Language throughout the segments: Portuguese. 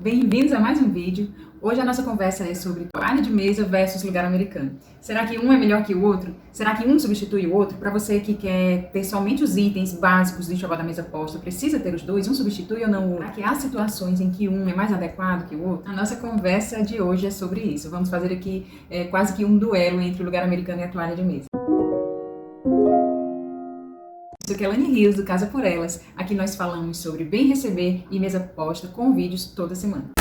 Bem-vindos a mais um vídeo. Hoje a nossa conversa é sobre toalha de mesa versus lugar americano. Será que um é melhor que o outro? Será que um substitui o outro? Para você que quer ter somente os itens básicos do enxoval da mesa posta, precisa ter os dois? Um substitui ou não o outro? Será que há situações em que um é mais adequado que o outro? A nossa conversa de hoje é sobre isso. Vamos fazer aqui quase que um duelo entre o lugar americano e a toalha de mesa. Isso aqui é Lani Rios, do Casa por Elas. Aqui nós falamos sobre bem receber e mesa posta com vídeos toda semana.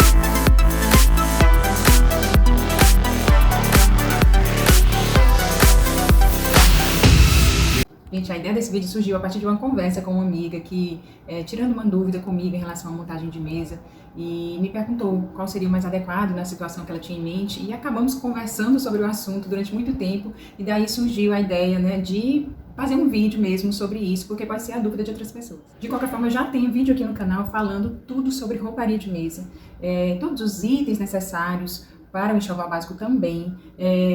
Gente, a ideia desse vídeo surgiu a partir de uma conversa com uma amiga que, tirando uma dúvida comigo em relação à montagem de mesa, e me perguntou qual seria o mais adequado na situação que ela tinha em mente, e acabamos conversando sobre o assunto durante muito tempo, e daí surgiu a ideia, de fazer um vídeo mesmo sobre isso, porque pode ser a dúvida de outras pessoas. De qualquer forma, eu já tenho vídeo aqui no canal falando tudo sobre rouparia de mesa, todos os itens necessários para o enxoval básico também,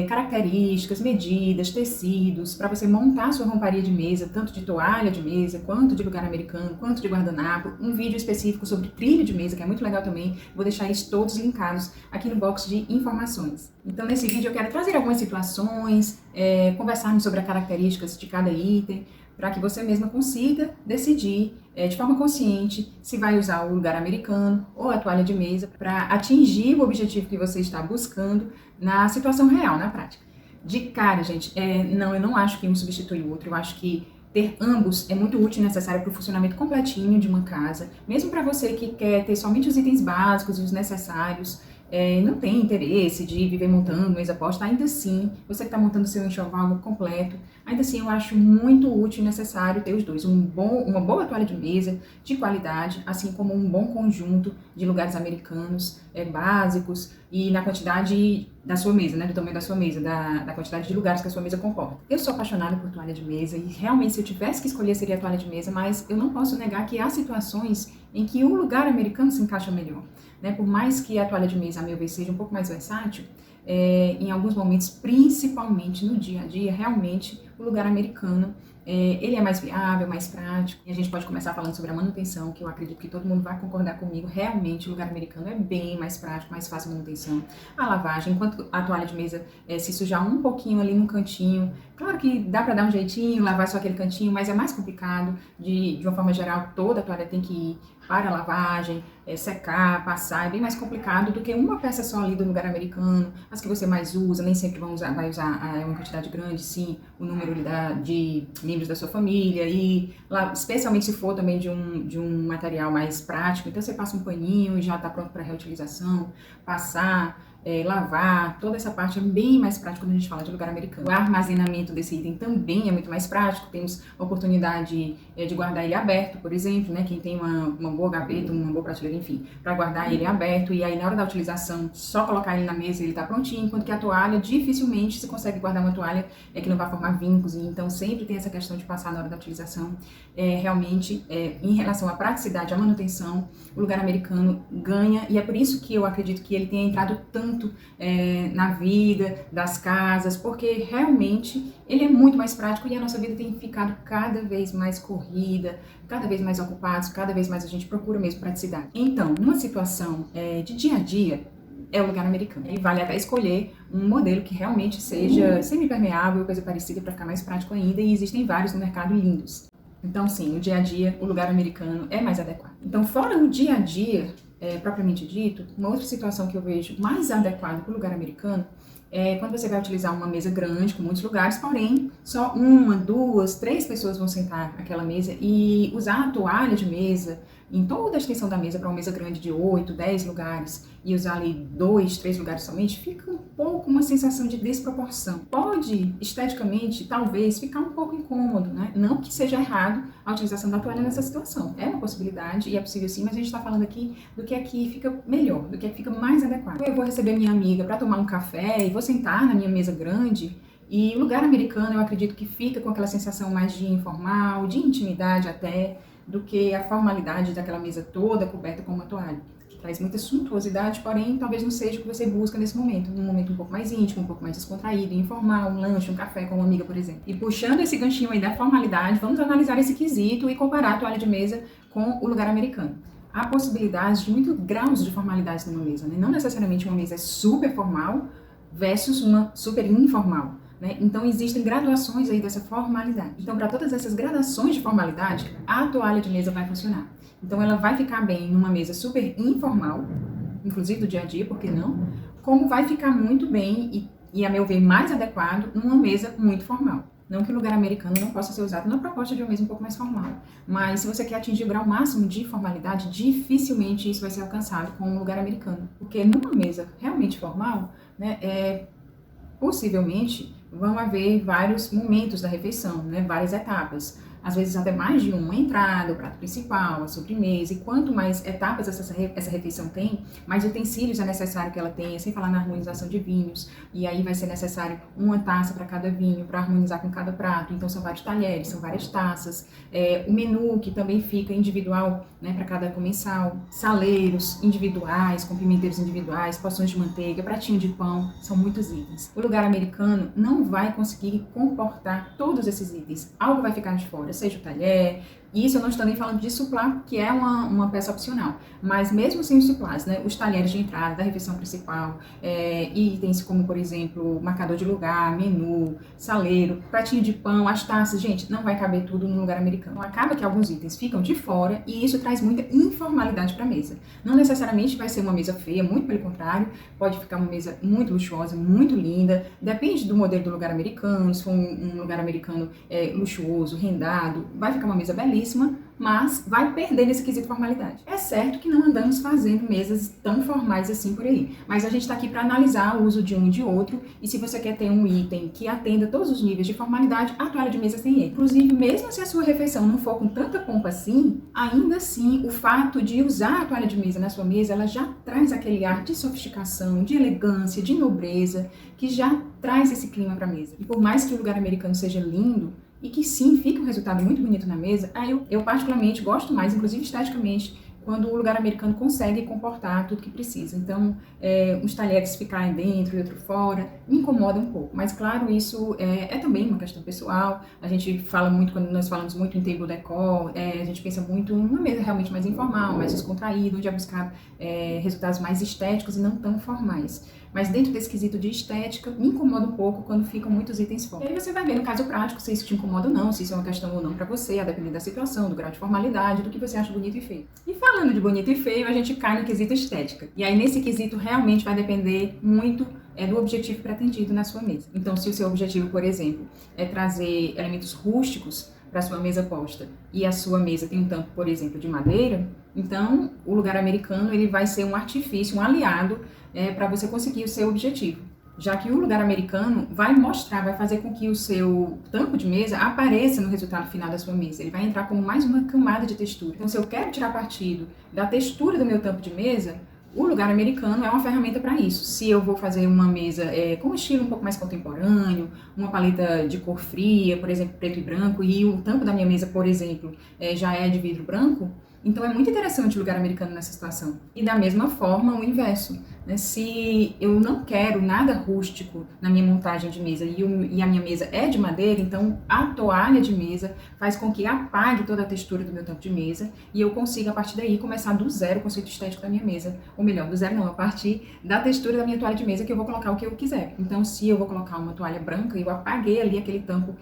características, medidas, tecidos, para você montar a sua rouparia de mesa, tanto de toalha de mesa, quanto de lugar americano, quanto de guardanapo, um vídeo específico sobre trilho de mesa, que é muito legal também, vou deixar eles todos linkados aqui no box de informações. Então nesse vídeo eu quero trazer algumas situações, conversarmos sobre as características de cada item, para que você mesma consiga decidir de forma consciente se vai usar o lugar americano ou a toalha de mesa para atingir o objetivo que você está buscando na situação real, na prática. De cara, gente, não, eu não acho que um substitui o outro, eu acho que ter ambos é muito útil e necessário para o funcionamento completinho de uma casa, mesmo para você que quer ter somente os itens básicos e os necessários, não tem interesse de viver montando mesa posta, ainda assim, você que está montando seu enxoval completo, ainda assim eu acho muito útil e necessário ter os dois, uma boa toalha de mesa de qualidade, assim como um bom conjunto de lugares americanos básicos e na quantidade da sua mesa, do tamanho da sua mesa, da quantidade de lugares que a sua mesa comporta. Eu sou apaixonada por toalha de mesa e realmente se eu tivesse que escolher seria a toalha de mesa, mas eu não posso negar que há situações em que o lugar americano se encaixa melhor. Por mais que a toalha de mesa, a meu ver, seja um pouco mais versátil, em alguns momentos, principalmente no dia a dia, realmente o lugar americano ele é mais viável, mais prático. E a gente pode começar falando sobre a manutenção, que eu acredito que todo mundo vai concordar comigo. Realmente o lugar americano é bem mais prático, mais fácil a manutenção. A lavagem, enquanto a toalha de mesa se sujar um pouquinho ali no cantinho, claro que dá para dar um jeitinho, lavar só aquele cantinho, mas é mais complicado. De uma forma geral, toda a toalha tem que ir para a lavagem, secar, passar, é bem mais complicado do que uma peça só ali do lugar americano. As que você mais usa, nem sempre vai usar uma quantidade grande, sim, o número de membros da sua família, e lá, especialmente se for também de um material mais prático, então você passa um paninho e já está pronto para reutilização, passar, lavar, toda essa parte é bem mais prática quando a gente fala de lugar americano. O armazenamento desse item também é muito mais prático, temos a oportunidade de guardar ele aberto, por exemplo, quem tem uma boa gaveta, uma boa prateleira, enfim, para guardar ele aberto, e aí na hora da utilização, só colocar ele na mesa e ele está prontinho, enquanto que a toalha, dificilmente se consegue guardar uma toalha que não vai formar vincos, e então sempre tem essa questão de passar na hora da utilização. Realmente, em relação à praticidade, à manutenção, o lugar americano ganha, e é por isso que eu acredito que ele tenha entrado tanto na vida das casas, porque realmente ele é muito mais prático e a nossa vida tem ficado cada vez mais corrida, cada vez mais ocupados, cada vez mais a gente procura mesmo praticidade. Então, numa situação de dia a dia, é o lugar americano. E vale até escolher um modelo que realmente seja semi-permeável, coisa parecida, para ficar mais prático ainda, e existem vários no mercado lindos. Então, sim, no dia a dia, o lugar americano é mais adequado. Então, fora o dia a dia, propriamente dito, uma outra situação que eu vejo mais adequada para o lugar americano é quando você vai utilizar uma mesa grande, com muitos lugares, porém, só uma, duas, três pessoas vão sentar naquela mesa, e usar a toalha de mesa em toda a extensão da mesa para uma mesa grande de 8, 10 lugares, e usar ali 2, 3 lugares somente, fica um pouco uma sensação de desproporção. Pode, esteticamente, talvez, ficar um pouco incômodo, Não que seja errado a utilização da toalha nessa situação. É uma possibilidade, e é possível sim, mas a gente está falando aqui do que aqui fica melhor, do que aqui fica mais adequado. Eu vou receber minha amiga para tomar um café e vou sentar na minha mesa grande, e o lugar americano eu acredito que fica com aquela sensação mais de informal, de intimidade até, do que a formalidade daquela mesa toda coberta com uma toalha. Traz muita suntuosidade, porém talvez não seja o que você busca nesse momento, num momento um pouco mais íntimo, um pouco mais descontraído, informal, um lanche, um café com uma amiga, por exemplo. E puxando esse ganchinho aí da formalidade, vamos analisar esse quesito e comparar a toalha de mesa com o lugar americano. há possibilidades de muitos graus de formalidade numa mesa, né? Não necessariamente uma mesa é super formal versus uma super informal, né? Então existem graduações aí dessa formalidade. Então, para todas essas gradações de formalidade, a toalha de mesa vai funcionar. Então ela vai ficar bem numa mesa super informal, inclusive do dia a dia, por que não? Como vai ficar muito bem e a meu ver, mais adequado numa mesa muito formal. Não que o lugar americano não possa ser usado na proposta de uma mesa um pouco mais formal, mas se você quer atingir o grau máximo de formalidade, dificilmente isso vai ser alcançado com um lugar americano. Porque numa mesa realmente formal, né, possivelmente vão haver vários momentos da refeição, né, várias etapas. Às vezes até mais de uma entrada, o prato principal, a sobremesa, e quanto mais etapas essa refeição tem, mais utensílios é necessário que ela tenha, sem falar na harmonização de vinhos, e aí vai ser necessário uma taça para cada vinho, para harmonizar com cada prato, então são vários talheres, são várias taças, o menu que também fica individual, né, para cada comensal, saleiros individuais, com pimenteiros individuais, porções de manteiga, pratinho de pão, são muitos itens. O lugar americano não vai conseguir comportar todos esses itens, algo vai ficar de fora, seja o talher. Isso eu não estou nem falando de suplá, que é uma peça opcional, mas mesmo sem os suplás, né, os talheres de entrada da refeição principal, itens como, por exemplo, marcador de lugar, menu, saleiro, pratinho de pão, as taças, gente, não vai caber tudo no lugar americano. Acaba que alguns itens ficam de fora e isso traz muita informalidade para a mesa. Não necessariamente vai ser uma mesa feia, muito pelo contrário, pode ficar uma mesa muito luxuosa, muito linda, depende do modelo do lugar americano, se for um lugar americano luxuoso, rendado, vai ficar uma mesa belíssima, mas vai perder nesse quesito formalidade. É certo que não andamos fazendo mesas tão formais assim por aí, mas a gente está aqui para analisar o uso de um e de outro, e se você quer ter um item que atenda todos os níveis de formalidade, a toalha de mesa tem ele. Inclusive, mesmo se a sua refeição não for com tanta pompa assim, ainda assim, o fato de usar a toalha de mesa na sua mesa, ela já traz aquele ar de sofisticação, de elegância, de nobreza, que já traz esse clima para a mesa. E por mais que o lugar americano seja lindo, e que sim, fica um resultado muito bonito na mesa, eu particularmente gosto mais, inclusive esteticamente, quando o lugar americano consegue comportar tudo que precisa. Então, os talheres ficarem dentro e outro fora, me incomoda um pouco. Mas, claro, isso é também uma questão pessoal. A gente fala muito, quando nós falamos muito em table decor, a gente pensa muito numa mesa realmente mais informal, mais descontraída, onde é buscar resultados mais estéticos e não tão formais. Mas dentro desse quesito de estética, me incomoda um pouco quando ficam muitos itens fora. E aí você vai ver no caso prático se isso te incomoda ou não, se isso é uma questão ou não para você, a depender da situação, do grau de formalidade, do que você acha bonito e feio. E falando de bonito e feio, a gente cai no quesito estética. E aí nesse quesito realmente vai depender muito do objetivo pretendido na sua mesa. Então, se o seu objetivo, por exemplo, é trazer elementos rústicos para sua mesa posta e a sua mesa tem um tampo, por exemplo, de madeira, então o lugar americano ele vai ser um artifício, um aliado para você conseguir o seu objetivo. Já que o lugar americano vai mostrar, vai fazer com que o seu tampo de mesa apareça no resultado final da sua mesa. Ele vai entrar como mais uma camada de textura. Então, se eu quero tirar partido da textura do meu tampo de mesa, o lugar americano é uma ferramenta para isso. Se eu vou fazer uma mesa com um estilo um pouco mais contemporâneo, uma paleta de cor fria, por exemplo, preto e branco, e o tampo da minha mesa, por exemplo, já é de vidro branco, então é muito interessante o lugar americano nessa situação. E da mesma forma, o inverso, né? Se eu não quero nada rústico na minha montagem de mesa e a minha mesa é de madeira, então a toalha de mesa faz com que apague toda a textura do meu tampo de mesa e eu consiga, a partir daí, começar do zero o conceito estético da minha mesa. Ou melhor, do zero não, a partir da textura da minha toalha de mesa que eu vou colocar o que eu quiser. Então, se eu vou colocar uma toalha branca, eu apaguei ali aquele tampo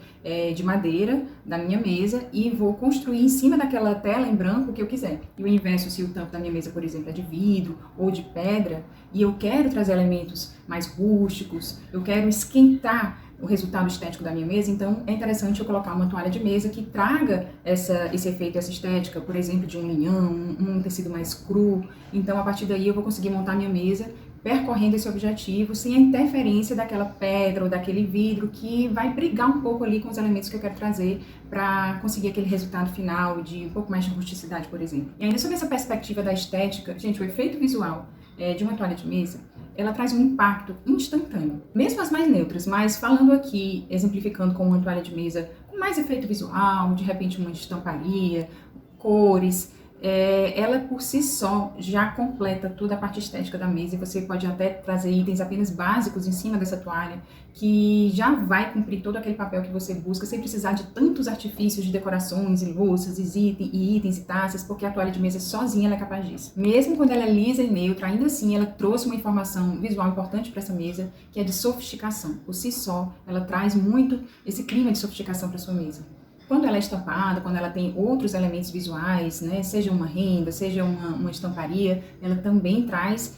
de madeira da minha mesa e vou construir em cima daquela tela em branco o que eu quiser. E o inverso, se o tampo da minha mesa, por exemplo, é de vidro ou de pedra, e eu quero trazer elementos mais rústicos, eu quero esquentar o resultado estético da minha mesa, então é interessante eu colocar uma toalha de mesa que traga esse efeito, essa estética, por exemplo, de um linhão, um tecido mais cru. Então, a partir daí, eu vou conseguir montar minha mesa percorrendo esse objetivo, sem a interferência daquela pedra ou daquele vidro que vai brigar um pouco ali com os elementos que eu quero trazer para conseguir aquele resultado final de um pouco mais de rusticidade, por exemplo. E ainda sobre essa perspectiva da estética, gente, o efeito visual de uma toalha de mesa, ela traz um impacto instantâneo. Mesmo as mais neutras, mas falando aqui, exemplificando com uma toalha de mesa com mais efeito visual, de repente uma estamparia, cores, ela por si só já completa toda a parte estética da mesa, e você pode até trazer itens apenas básicos em cima dessa toalha, que já vai cumprir todo aquele papel que você busca, sem precisar de tantos artifícios de decorações e louças e itens e taças, porque a toalha de mesa sozinha ela é capaz disso. Mesmo quando ela é lisa e neutra, ainda assim ela trouxe uma informação visual importante para essa mesa, que é de sofisticação. Por si só, ela traz muito esse clima de sofisticação para sua mesa. Quando ela é estampada, quando ela tem outros elementos visuais, né, seja uma renda, seja uma estamparia, ela também traz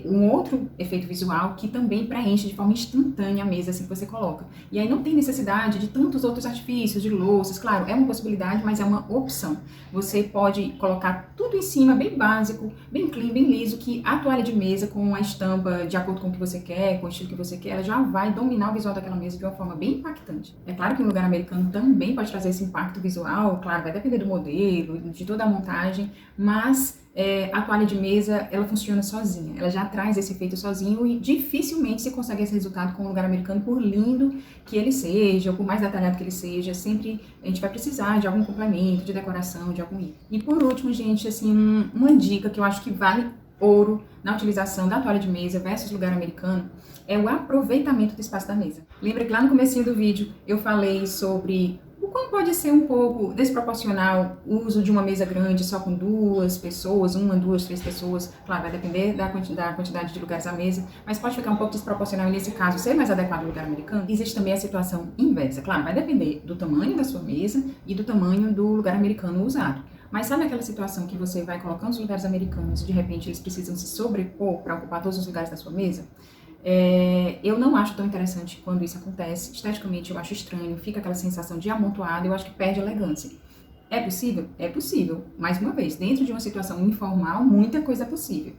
um outro efeito visual que também preenche de forma instantânea a mesa assim que você coloca. E aí não tem necessidade de tantos outros artifícios, de louças, claro, é uma possibilidade, mas é uma opção. Você pode colocar tudo em cima, bem básico, bem clean, bem liso, que a toalha de mesa com a estampa de acordo com o que você quer, com o estilo que você quer, ela já vai dominar o visual daquela mesa de uma forma bem impactante. É claro que um lugar americano também pode trazer esse impacto visual, claro, vai depender do modelo, de toda a montagem, mas a toalha de mesa, ela funciona sozinha, ela já traz esse efeito sozinho e dificilmente se consegue esse resultado com um lugar americano, por lindo que ele seja, ou por mais detalhado que ele seja, sempre a gente vai precisar de algum complemento, de decoração, de algum item. E por último, gente, assim, uma dica que eu acho que vale ouro na utilização da toalha de mesa versus lugar americano, é o aproveitamento do espaço da mesa. Lembra que lá no comecinho do vídeo eu falei sobre o quão pode ser um pouco desproporcional o uso de uma mesa grande só com 2 pessoas, 1, 2, 3 pessoas. Claro, vai depender da quantidade de lugares à mesa, mas pode ficar um pouco desproporcional e nesse caso ser mais adequado ao lugar americano. Existe também a situação inversa. Claro, vai depender do tamanho da sua mesa e do tamanho do lugar americano usado. Mas sabe aquela situação que você vai colocando os lugares americanos e de repente eles precisam se sobrepor para ocupar todos os lugares da sua mesa? Eu não acho tão interessante quando isso acontece. Esteticamente eu acho estranho, fica aquela sensação de amontoado, eu acho que perde elegância. É possível? É possível. Mais uma vez, dentro de uma situação informal, muita coisa é possível.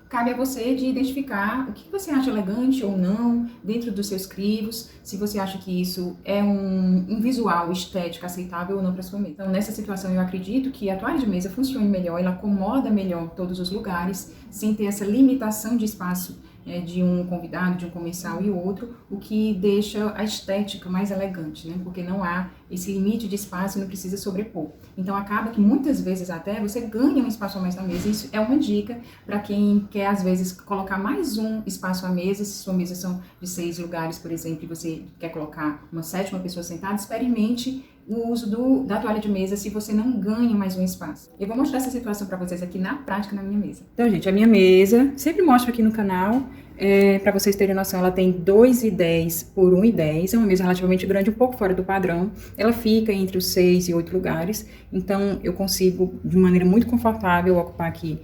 Cabe a você de identificar o que você acha elegante ou não dentro dos seus crivos, se você acha que isso é um visual estético aceitável ou não para sua mesa. Então, nessa situação, eu acredito que a toalha de mesa funcione melhor, ela acomoda melhor todos os lugares, sem ter essa limitação de espaço de um convidado, de um comensal e outro, o que deixa a estética mais elegante, né? Porque não há esse limite de espaço e não precisa sobrepor. Então acaba que muitas vezes até você ganha um espaço a mais na mesa. Isso é uma dica para quem quer às vezes colocar mais um espaço à mesa. Se sua mesa são de 6 lugares, por exemplo, e você quer colocar uma 7ª pessoa sentada, experimente o uso da toalha de mesa se você não ganha mais um espaço. Eu vou mostrar essa situação para vocês aqui na prática na minha mesa. Então, gente, a minha mesa, sempre mostro aqui no canal, para vocês terem noção, ela tem 2,10 por 1,10, é uma mesa relativamente grande, um pouco fora do padrão. Ela fica entre os 6 e 8 lugares, então eu consigo, de maneira muito confortável, ocupar aqui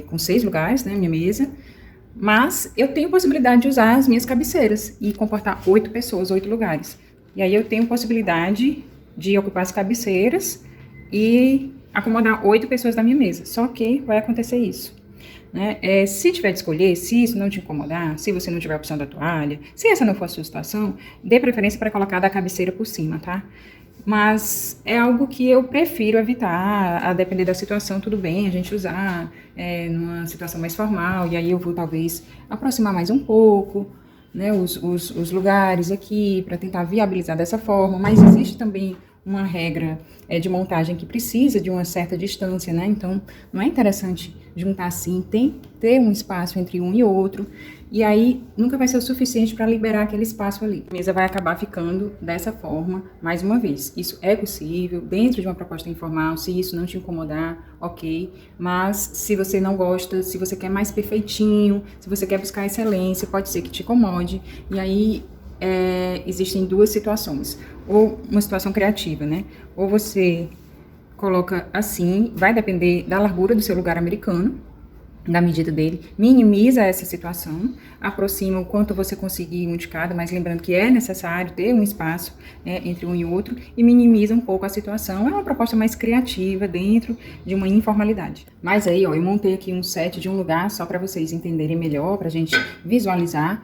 com 6 lugares, né, minha mesa. Mas eu tenho possibilidade de usar as minhas cabeceiras e comportar 8 pessoas, 8 lugares. E aí eu tenho possibilidade de ocupar as cabeceiras e acomodar 8 pessoas na minha mesa. Só que vai acontecer isso, né? Se tiver de escolher, se isso não te incomodar, se você não tiver a opção da toalha, se essa não for a sua situação, dê preferência para colocar da cabeceira por cima, tá? Mas é algo que eu prefiro evitar, a depender da situação, tudo bem a gente usar numa situação mais formal, e aí eu vou talvez aproximar mais um pouco, né, os lugares aqui, para tentar viabilizar dessa forma, mas existe também uma regra de montagem que precisa de uma certa distância, né, então não é interessante juntar assim, tem que ter um espaço entre um e outro, e aí nunca vai ser o suficiente para liberar aquele espaço ali. A mesa vai acabar ficando dessa forma, mais uma vez. Isso é possível, dentro de uma proposta informal, se isso não te incomodar, ok. Mas se você não gosta, se você quer mais perfeitinho, se você quer buscar excelência, pode ser que te incomode. E aí existem 2 situações. Ou uma situação criativa, né? Ou você coloca assim, vai depender da largura do seu lugar americano, da medida dele, minimiza essa situação, aproxima o quanto você conseguir um de cada, mas lembrando que é necessário ter um espaço entre um e outro, e minimiza um pouco a situação. É uma proposta mais criativa dentro de uma informalidade. Mas aí, ó, eu montei aqui um set de um lugar só para vocês entenderem melhor, pra gente visualizar.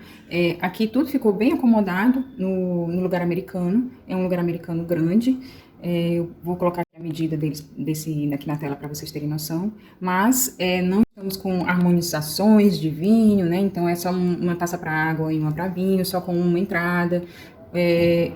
Aqui tudo ficou bem acomodado no lugar americano, é um lugar americano grande. Eu vou colocar a medida desse aqui na tela para vocês terem noção, mas não estamos com harmonizações de vinho, né? Então é só uma taça para água e uma para vinho, só com uma entrada.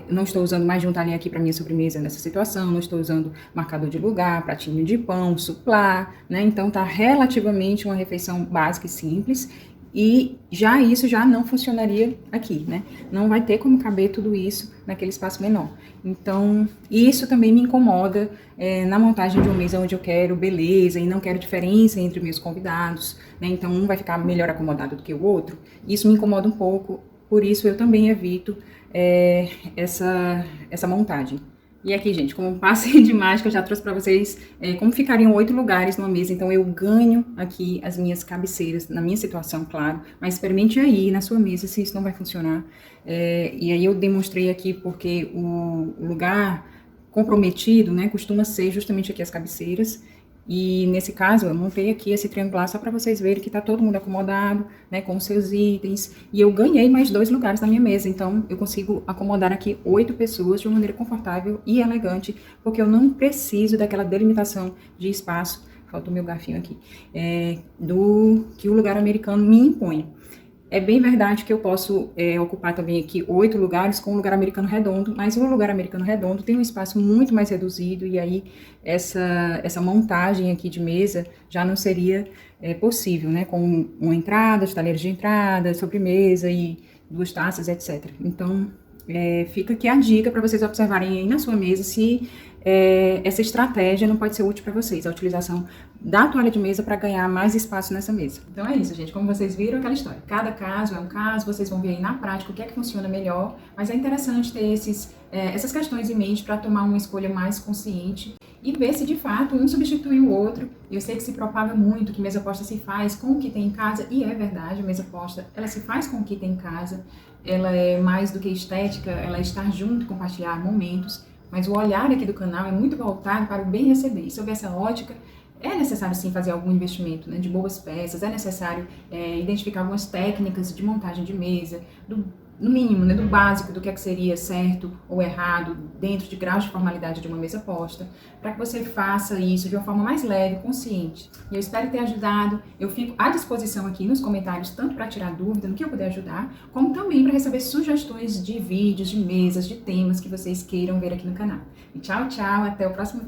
não estou usando mais de um talher aqui para minha sobremesa nessa situação, não estou usando marcador de lugar, pratinho de pão, suplá, né? Então tá relativamente uma refeição básica e simples. E já isso já não funcionaria aqui, né? Não vai ter como caber tudo isso naquele espaço menor. Então, isso também me incomoda na montagem de uma mesa onde eu quero beleza e não quero diferença entre meus convidados, né? Então, um vai ficar melhor acomodado do que o outro. Isso me incomoda um pouco, por isso eu também evito essa montagem. E aqui, gente, como um passe de mágica, eu já trouxe para vocês como ficariam 8 lugares numa mesa. Então, eu ganho aqui as minhas cabeceiras, na minha situação, claro. Mas experimente aí na sua mesa se isso não vai funcionar. E aí eu demonstrei aqui porque o lugar comprometido, né, costuma ser justamente aqui as cabeceiras. E nesse caso, eu montei aqui esse triangular só para vocês verem que tá todo mundo acomodado, né, com os seus itens. E eu ganhei mais 2 lugares na minha mesa, então eu consigo acomodar aqui 8 pessoas de uma maneira confortável e elegante, porque eu não preciso daquela delimitação de espaço, falta o meu garfinho aqui, do que o lugar americano me impõe. É bem verdade que eu posso ocupar também aqui 8 lugares com o lugar americano redondo, mas o lugar americano redondo tem um espaço muito mais reduzido e aí essa montagem aqui de mesa já não seria possível, né? Com uma entrada, os talheres de entrada, sobremesa e 2 taças, etc. Então, fica aqui a dica para vocês observarem aí na sua mesa se essa estratégia não pode ser útil para vocês, a utilização da toalha de mesa para ganhar mais espaço nessa mesa. Então é isso, gente. Como vocês viram, aquela história. Cada caso é um caso, vocês vão ver aí na prática o que é que funciona melhor, mas é interessante ter essas questões em mente para tomar uma escolha mais consciente e ver se de fato um substitui o outro. Eu sei que se propaga muito que mesa posta se faz com o que tem em casa, e é verdade, a mesa posta ela se faz com o que tem em casa, ela é mais do que estética, ela é estar junto, compartilhar momentos. Mas o olhar aqui do canal é muito voltado para o bem receber. E sob essa ótica, é necessário sim fazer algum investimento, né, de boas peças, é necessário identificar algumas técnicas de montagem de mesa, no mínimo, né, do básico, do que é que seria certo ou errado, dentro de graus de formalidade de uma mesa posta, para que você faça isso de uma forma mais leve, consciente. E eu espero ter ajudado. Eu fico à disposição aqui nos comentários, tanto para tirar dúvida no que eu puder ajudar, como também para receber sugestões de vídeos, de mesas, de temas que vocês queiram ver aqui no canal. E tchau, tchau, até o próximo vídeo.